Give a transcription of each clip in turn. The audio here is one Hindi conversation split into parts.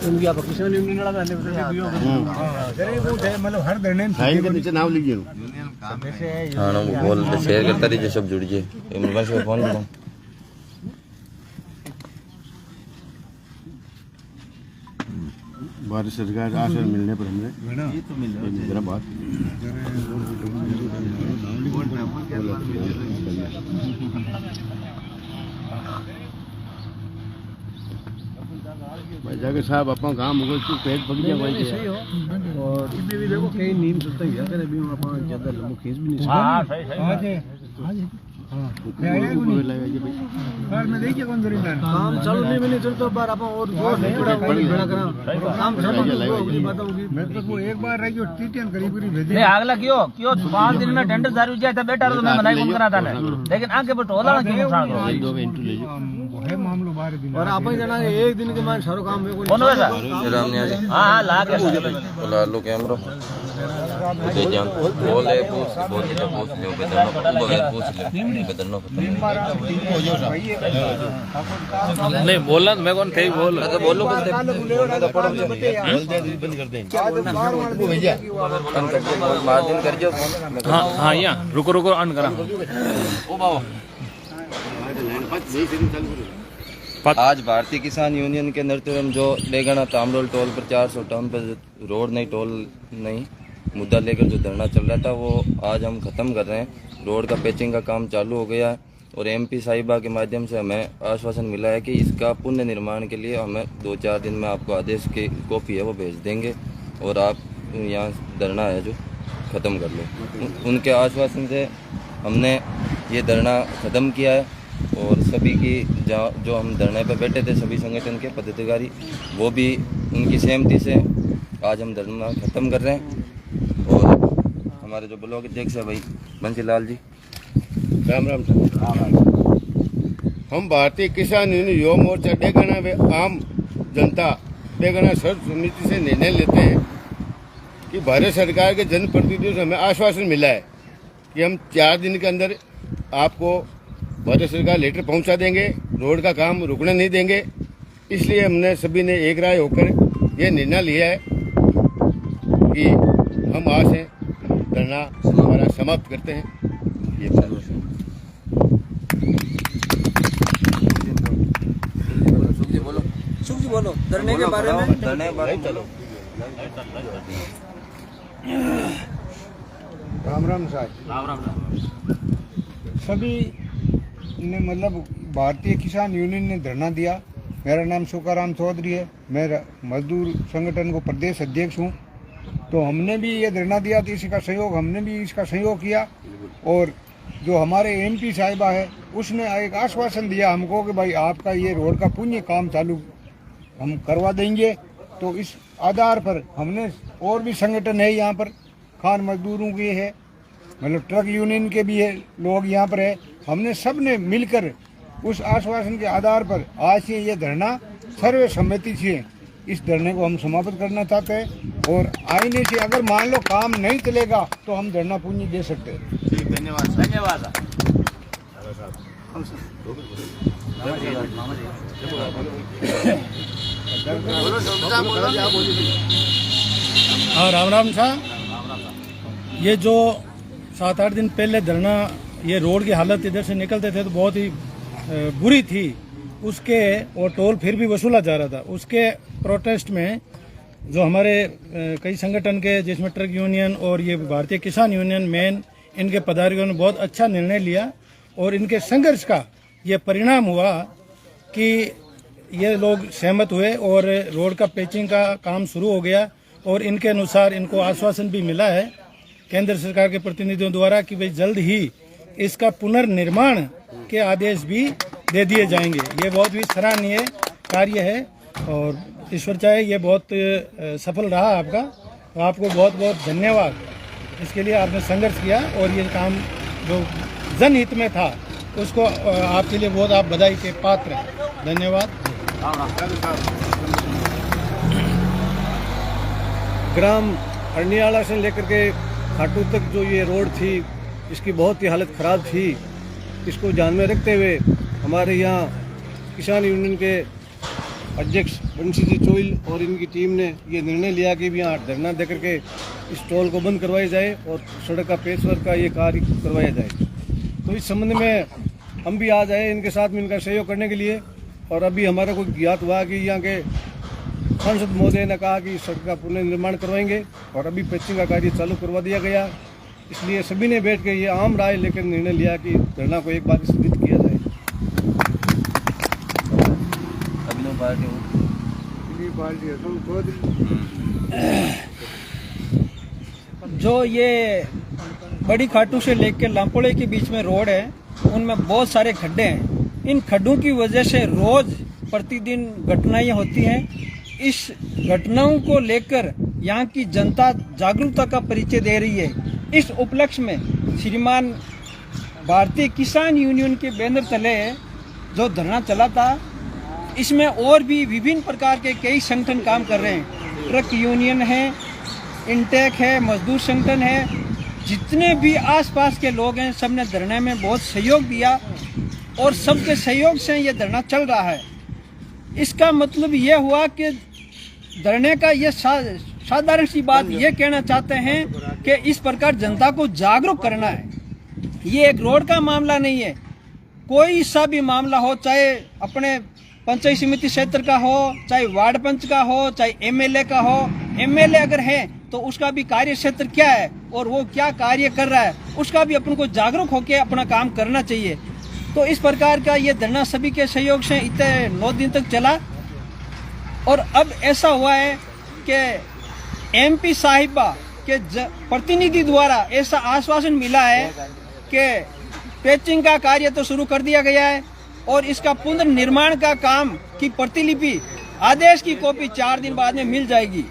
उनकी आप किसान यूनियन वाला रहने बता दियो जरे वो है मतलब हर धरने साइन के नीचे नाम लिखिए हाँ ना वो बोल शेयर करता रहिए सब जुड़िए इमरान से फोन लगाऊं भारत सरकार आश्वासन मिलने पर हमने मेरा बात भाई जाके साहब अपना काम होगा तो पेट पक गया भाई सही हो और इसमें भी देखो कई नीम सुनता ही है करे भी अपन ज्यादा लंबो खींच भी नहीं सकते हां सही हां जी हां कार में देखिए कौन जरी काम चल नहीं मिले चलतो बार अपन और जोर नहीं बड़ा करा काम चलो अगली बात होगी मैं तो वो एक बार रह गयो टीटीएन करीब भेजे नहीं अगला क्यों 5 दिन में टेंडर जारी हो जाए तो बेटा तो मैं मनाई कौन कराता है लेकिन आगे पर टोला ना क्यों नुकसान करो दो घंटे ले है मामलो 12 दिन और अपन जना एक दिन के मान सारो काम में कोई कौन होगा राम ने हां ला के बोला लो कैमरा दे जान बोले पूछ बोल के पूछ ले बदलना पूछ ले बदलना नहीं बोलना मैं कौन थे बोल तो बोलो बोल दे बंद कर देंगे वो भैया मार्जिन कर जो हां हां यहां रुको ऑन करा ओ बाबा आज भारतीय किसान यूनियन के नेतृत्व में जो लेगाना तामरोल टोल पर 400 टन पर रोड नहीं टोल नहीं मुद्दा लेकर जो धरना चल रहा था वो आज हम ख़त्म कर रहे हैं। रोड का पैचिंग का काम चालू हो गया है और एमपी साहिबा के माध्यम से हमें आश्वासन मिला है कि इसका पुनः निर्माण के लिए हमें 2-4 दिन में आपको आदेश की कॉपी है वो भेज देंगे और आप यहाँ धरना है जो ख़त्म कर लो। उनके आश्वासन से हमने ये धरना ख़त्म किया है और सभी की जो हम धरने पर बैठे थे सभी संगठन के पदाधिकारी वो भी उनकी सहमति से आज हम धरना ख़त्म कर रहे हैं। और हमारे जो ब्लॉक अध्यक्ष है भाई बंसीलाल जी राम राम हम भारतीय किसान यूनियन युवा मोर्चा डेगाना व आम जनता डेगाना सर्व समिति से निर्णय लेते हैं कि भारत सरकार के जनप्रतिनिधियों से हमें आश्वासन मिला है कि हम 4 दिन के अंदर आपको भारत सरकार लेटर पहुंचा देंगे, रोड का काम रुकने नहीं देंगे। इसलिए हमने सभी ने एक राय होकर यह निर्णय लिया है कि हम आज से धरना हमारा समाप्त करते हैं। ये सुख जी बोलो धरने के बारे में धरने के बारे में चलो राम साहब सभी ने मतलब भारतीय किसान यूनियन ने धरना दिया। मेरा नाम सुकाराम चौधरी है, मैं मजदूर संगठन को प्रदेश अध्यक्ष हूँ। तो हमने भी ये धरना दिया तो हमने भी इसका सहयोग किया और जो हमारे एमपी साहिबा है उसने एक आश्वासन दिया हमको कि भाई आपका ये रोड का पुण्य काम चालू हम करवा देंगे। तो इस आधार पर हमने और भी संगठन है यहाँ पर, खान मजदूरों के है, मतलब ट्रक यूनियन के भी है लोग यहाँ पर है, हमने सब ने मिलकर उस आश्वासन के आधार पर आज से ये धरना सर्वसम्मति से इस धरने को हम समाप्त करना चाहते हैं। और आईने से अगर मान लो काम नहीं चलेगा तो हम धरना पूंजी दे सकते हैं। धन्यवाद धन्यवाद हाँ राम साहब, ये जो 7-8 दिन पहले धरना ये रोड की हालत इधर से निकलते थे तो बहुत ही बुरी थी उसके, और टोल फिर भी वसूला जा रहा था। उसके प्रोटेस्ट में जो हमारे कई संगठन के जिसमें ट्रक यूनियन और ये भारतीय किसान यूनियन मेन इनके पदाधिकारियों ने बहुत अच्छा निर्णय लिया और इनके संघर्ष का ये परिणाम हुआ कि ये लोग सहमत हुए और रोड का पैचिंग का काम शुरू हो गया। और इनके अनुसार इनको आश्वासन भी मिला है केंद्र सरकार के प्रतिनिधियों द्वारा कि भाई जल्द ही इसका पुनर्निर्माण के आदेश भी दे दिए जाएंगे। ये बहुत ही सराहनीय कार्य है और ईश्वर चाहे ये बहुत सफल रहा आपका, तो आपको बहुत बहुत धन्यवाद। इसके लिए आपने संघर्ष किया और ये काम जो जनहित में था उसको आपके लिए बहुत आप बधाई के पात्र हैं। धन्यवाद। ग्राम अरनियाला से लेकर के खाटू तक जो ये रोड थी इसकी बहुत ही हालत ख़राब थी। इसको ध्यान में रखते हुए हमारे यहाँ किसान यूनियन के अध्यक्ष बंशी जी चोइल और इनकी टीम ने ये निर्णय लिया कि भी यहाँ धरना दे करके इस टोल को बंद करवाया जाए और सड़क का पेचवर्क का ये कार्य करवाया जाए। तो इस संबंध में हम भी आज आए इनके साथ में इनका सहयोग करने के लिए। और अभी हमारा को ज्ञात हुआ कि यहाँ के सांसद महोदय ने कहा कि सड़क का पुनर्निर्माण करवाएंगे और अभी पैचिंग का कार्य चालू करवा दिया गया। इसलिए सभी ने बैठ के ये आम राय लेकर निर्णय लिया कि धरना को एक बार स्थगित किया जाए। जो ये बड़ी खाटू से लेकर लामपोड़े के बीच में रोड है, उनमें बहुत सारे खड्डे हैं। इन खड्डों की वजह से रोज प्रतिदिन घटनाएं होती हैं। इस घटनाओं को लेकर यहाँ की जनता जागरूकता का परिचय दे रही है। इस उपलक्ष्य में श्रीमान भारतीय किसान यूनियन के बैनर तले जो धरना चला था, इसमें और भी विभिन्न प्रकार के कई संगठन काम कर रहे हैं। ट्रक यूनियन है, इंटेक है, मजदूर संगठन है, जितने भी आसपास के लोग हैं सबने धरने में बहुत सहयोग दिया और सबके सहयोग से ये धरना चल रहा है। इसका मतलब ये हुआ कि धरने का ये साधारण सी बात ये कहना चाहते हैं कि इस प्रकार जनता को जागरूक करना है। ये एक रोड का मामला नहीं है, कोई सा भी मामला हो, चाहे अपने पंचायत समिति क्षेत्र का हो, चाहे वार्ड पंच का हो, चाहे एमएलए का हो। एमएलए अगर है तो उसका भी कार्य क्षेत्र क्या है और वो क्या कार्य कर रहा है, उसका भी अपन को जागरूक होकर अपना काम करना चाहिए। तो इस प्रकार का ये धरना सभी के सहयोग से इतने 9 दिन तक चला और अब ऐसा हुआ है कि एमपी साहिबा के प्रतिनिधि द्वारा ऐसा आश्वासन मिला है कि पैचिंग का कार्य तो शुरू कर दिया गया है और इसका पुनर्निर्माण का काम की प्रतिलिपि आदेश की कॉपी 4 दिन बाद में मिल जाएगी।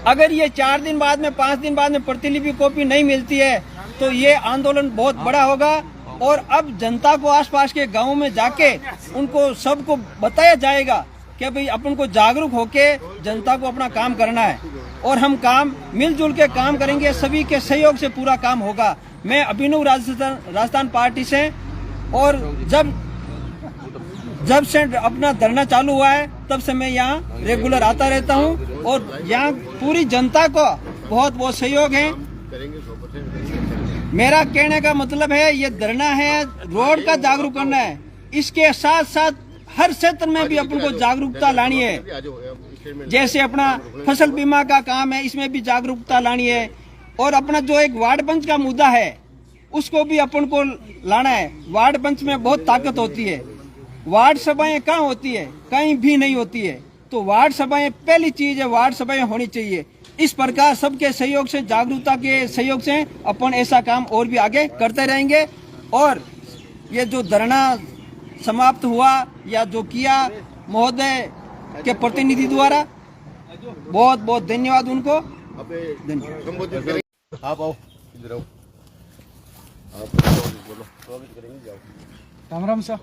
अगर ये 4 दिन बाद में 5 दिन बाद में प्रतिलिपि कॉपी नहीं मिलती है तो ये आंदोलन बहुत बड़ा होगा। और अब जनता को आसपास के गांवों में जाके उनको सबको बताया जाएगा कि भाई अपन को जागरूक होके जनता को अपना काम करना है और हम काम मिलजुल के काम करेंगे, सभी के सहयोग से पूरा काम होगा। मैं अभिनव राजस्थान पार्टी से, और जब से अपना धरना चालू हुआ है तब से मैं यहाँ रेगुलर आता रहता हूँ और यहाँ पूरी जनता को बहुत बहुत सहयोग है। मेरा कहने का मतलब है ये धरना है रोड का जागरूक करना है, इसके साथ साथ हर क्षेत्र में भी अपन को जागरूकता लानी है। जैसे अपना फसल बीमा का काम है, इसमें भी जागरूकता लानी है। और अपना जो एक वार्ड पंच का मुद्दा है उसको भी अपन को लाना है। वार्ड पंच में बहुत ताकत होती है। वार्ड सभाएं कहाँ होती है? कहीं भी नहीं होती है। तो वार्ड सभाएं पहली चीज है, वार्ड सभाएं होनी चाहिए। इस प्रकार सबके सहयोग से, जागरूकता के सहयोग से अपन ऐसा काम और भी आगे करते रहेंगे। और ये जो धरना समाप्त हुआ या जो किया महोदय के प्रतिनिधि द्वारा, बहुत बहुत धन्यवाद उनको। आप आओ, इधर आओ, राम राम सर।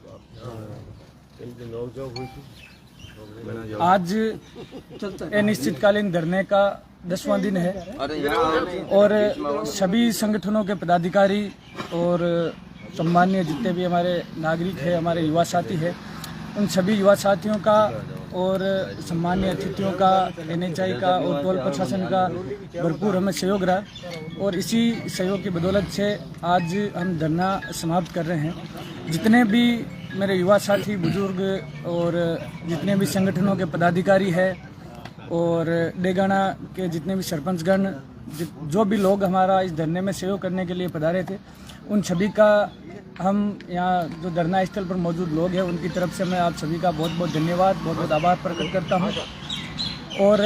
आज अनिश्चितकालीन धरने का 10वां दिन है और सभी संगठनों के पदाधिकारी और सम्मानीय जितने भी हमारे नागरिक हैं, हमारे युवा साथी हैं, उन सभी युवा साथियों का और सम्मानीय अतिथियों का, NHI का और टोल प्रशासन का भरपूर हमें सहयोग रहा और इसी सहयोग की बदौलत से आज हम धरना समाप्त कर रहे हैं। जितने भी मेरे युवा साथी, बुजुर्ग और जितने भी संगठनों के पदाधिकारी हैं और डेगाना के जितने भी सरपंचगण, जो भी लोग हमारा इस धरने में सहयोग करने के लिए पधारे थे, उन सभी का हम यहाँ जो धरना स्थल पर मौजूद लोग हैं उनकी तरफ से मैं आप सभी का बहुत बहुत धन्यवाद, बहुत बहुत आभार प्रकट करता हूँ। और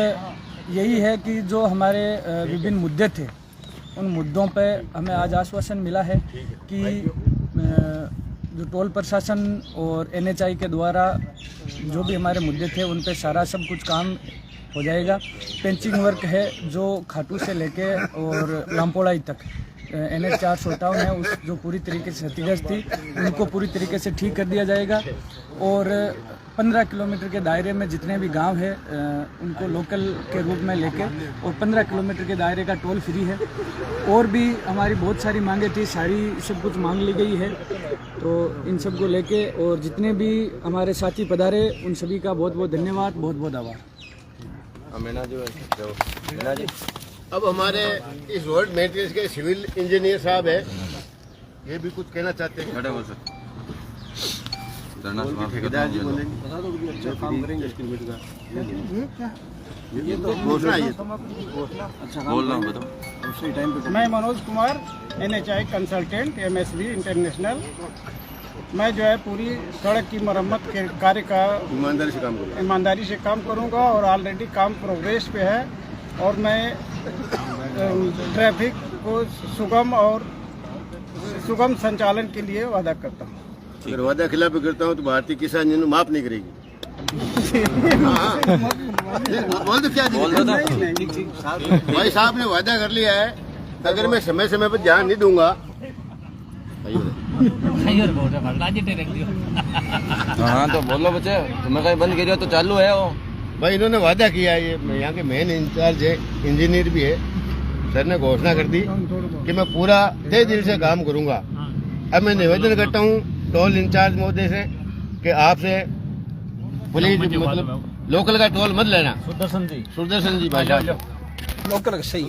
यही है कि जो हमारे विभिन्न मुद्दे थे, उन मुद्दों पे हमें आज आश्वासन मिला है कि जो टोल प्रशासन और NHI के द्वारा जो भी हमारे मुद्दे थे उन पे सारा सब कुछ काम हो जाएगा। पेंचिंग वर्क है जो खाटू से लेके और लामपोड़ाई तक NH 457 है, उस जो पूरी तरीके से क्षतिग्रस्त थी उनको पूरी तरीके से ठीक कर दिया जाएगा। और 15 किलोमीटर के दायरे में जितने भी गांव है उनको लोकल के रूप में लेके और 15 किलोमीटर के दायरे का टोल फ्री है। और भी हमारी बहुत सारी मांगे थी, सारी सब कुछ मांग ली गई है। तो इन सब को लेके और जितने भी हमारे साथी पधारे उन सभी का बहुत बहुत धन्यवाद, बहुत बहुत आभार। अब हमारे इस रोड मेंटेनेंस के सिविल इंजीनियर साहब है, ये भी कुछ कहना चाहते हैं। ठेकेदार जी बोलेंगे, ये तो घोषणा है। मैं Manoj Kumar, NHI consultant, MSB international. मैं जो है पूरी सड़क की मरम्मत के कार्य का ईमानदारी से काम करूंगा और ऑलरेडी काम प्रोग्रेस पे है और मैं ट्रैफिक को सुगम संचालन के लिए वादा करता हूं। अगर वादा खिलाफ करता हूं तो भारतीय किसान यूनियन माफ नहीं करेगी। बोल दो क्या भाई साहब ने वादा कर लिया है, अगर मैं समय समय पर ध्यान नहीं दूंगा। हाँ तो बोलो बच्चे, तुम्हें कहीं बंद करियो तो चालू है वो। भाई इन्होंने वादा किया है, ये यहाँ के मेन इंचार्ज है, इंजीनियर भी है, सर ने घोषणा कर दी कि मैं पूरा तहे दिल से काम करूंगा। अब मैं निवेदन करता हूँ टोल इंचार्ज महोदय से कि आपसे प्लीज मतलब लोकल का टोल मत लेना। सुदर्शन जी भाई साहब लोकल सही।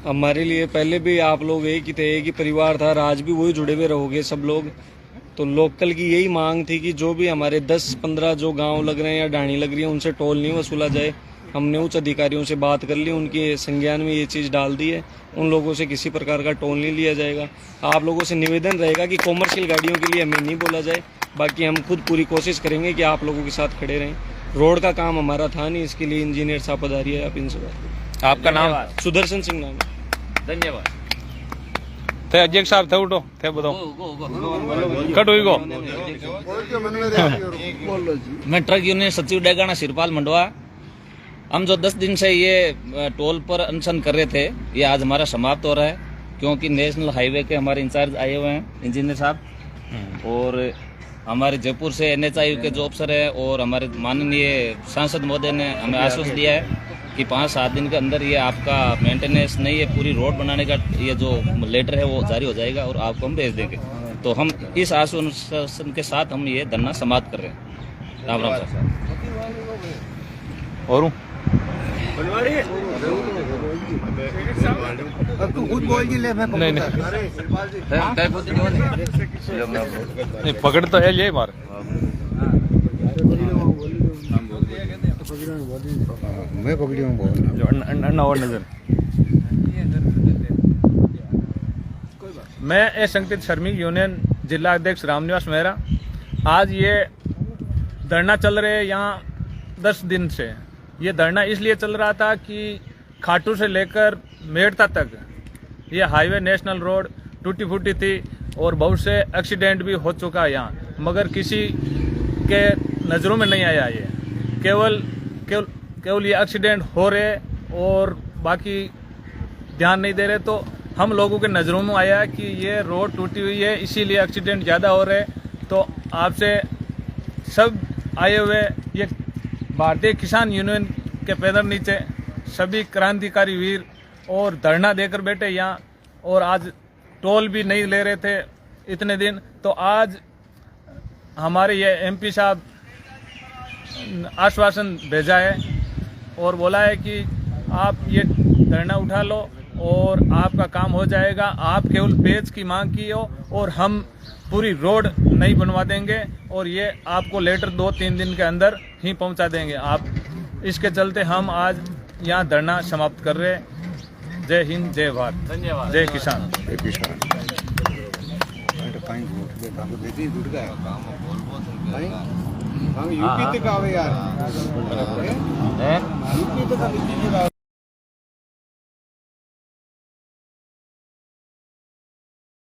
हमारे लिए पहले भी आप लोग एक ही थे, एक ही परिवार था, आज भी वही जुड़े हुए रहोगे सब लोग। तो लोकल की यही मांग थी कि जो भी हमारे 10-15 जो गांव लग रहे हैं या ढाणी लग रही है उनसे टोल नहीं वसूला जाए। हमने उच्च अधिकारियों से बात कर ली, उनके संज्ञान में ये चीज़ डाल दी है, उन लोगों से किसी प्रकार का टोल नहीं लिया जाएगा। आप लोगों से निवेदन रहेगा कि कॉमर्शियल गाड़ियों के लिए हमें नहीं बोला जाए, बाकी हम खुद पूरी कोशिश करेंगे कि आप लोगों के साथ खड़े रहें। रोड का काम हमारा था नहीं, इसके लिए इंजीनियर साहब पधारिए, आप इनसे बात। आपका नाम? सुदर्शन सिंह नाम है। धन्यवाद। थे अध्यक्ष साहब थे उठो थे बताओ कट हुई को। मैं ट्रक यूनियन सचिव डेगाना सिरपाल मंडवा। हम जो 10 दिन से ये टोल पर अनशन कर रहे थे, ये आज हमारा समाप्त हो रहा है, क्योंकि नेशनल हाईवे के हमारे इंचार्ज आए हुए हैं इंजीनियर साहब, और हमारे जयपुर से NHI के जो अफसर है और हमारे माननीय सांसद महोदय ने हमें आश्वासन दिया है कि 5-7 दिन के अंदर ये आपका मेंटेनेंस नहीं है, पूरी रोड बनाने का ये जो लेटर है वो जारी हो जाएगा और आपको हम भेज देंगे। तो हम इस आश्वासन के साथ हम ये धरना समाप्त कर रहे हैं। राम राम साहब। और नहीं पकड़ तो है ये बार। मैं पकड़ी हूँ बहुत और नजर। मैं संगठित श्रमिक यूनियन जिला अध्यक्ष रामनिवास मेहरा। आज ये धरना चल रहे हैं यहाँ 10 दिन से। ये धरना इसलिए चल रहा था कि खाटू से लेकर मेड़ता तक ये हाईवे नेशनल रोड टूटी फूटी थी और बहुत से एक्सीडेंट भी हो चुका है यहाँ, मगर किसी के नज़रों में नहीं आया। ये केवल ये एक्सीडेंट हो रहे और बाकी ध्यान नहीं दे रहे। तो हम लोगों के नज़रों में आया कि ये रोड टूटी हुई है, इसीलिए एक्सीडेंट ज़्यादा हो रहे। तो आपसे सब आए हुए ये भारतीय किसान यूनियन के पैदल नीचे सभी क्रांतिकारी वीर और धरना देकर बैठे यहाँ, और आज टोल भी नहीं ले रहे थे इतने दिन। तो आज हमारे ये MP साहब आश्वासन भेजा है और बोला है कि आप ये धरना उठा लो और आपका काम हो जाएगा। आप केवल पेज की मांग की हो और हम पूरी रोड नहीं बनवा देंगे और ये आपको लेटर 2-3 दिन के अंदर ही पहुंचा देंगे आप। इसके चलते हम आज यहाँ धरना समाप्त कर रहे हैं। जय हिंद, जय भारत, धन्यवाद, जय किसान। यूपी तक आवे यार, यूपी तक